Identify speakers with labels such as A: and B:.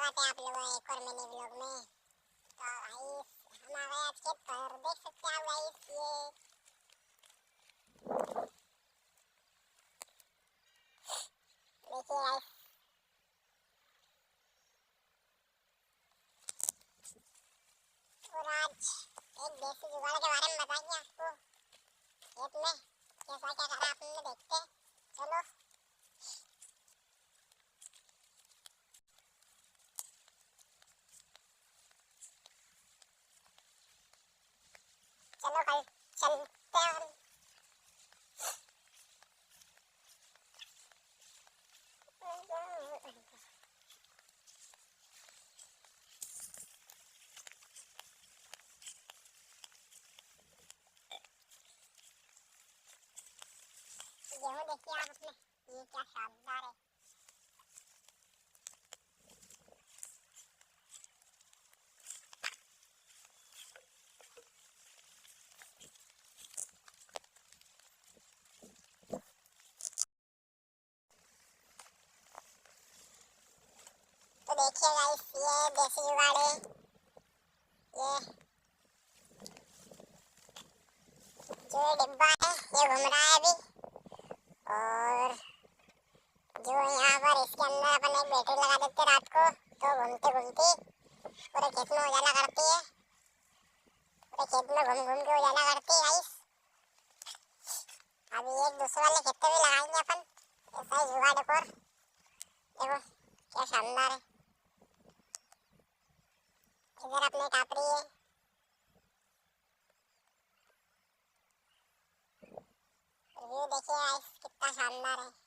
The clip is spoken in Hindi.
A: स्वागत है आप लोगों का एक और मिनी व्लॉग में। तो गाइस हम आ गए आज खेत पर। देख सकते हैं आप गाइस ये देखिए गाइस। और आज एक देसी जुगाड़ के बारे में बताएंगे आपको। खेत में कैसा क्या करा आपने देखते हैं। चलो चलो कल चलते हैं हम। गेहूं देखिए आप अपने, ये क्या शानदार है। तो देखिए गाइस ये देसी जुगाड़ है। ये जो डिब्बा है ये घूम रहा है अभी। और जो यहाँ पर इसके अंदर अपन एक बैटरी लगा देते रात को, तो घूमते घूमते पूरे खेत में उजाला करती है। पूरे खेत में घूम घूम के उजाला करती है गाइस। अभी एक दूसरे वाले खेत में भी लगाएंगे अपन ऐसा ही जुगाड़ एक और। देखो क्या शानदार है। इधर अपने टापरी है। व्यू देखिए गाइस कितना शानदार है।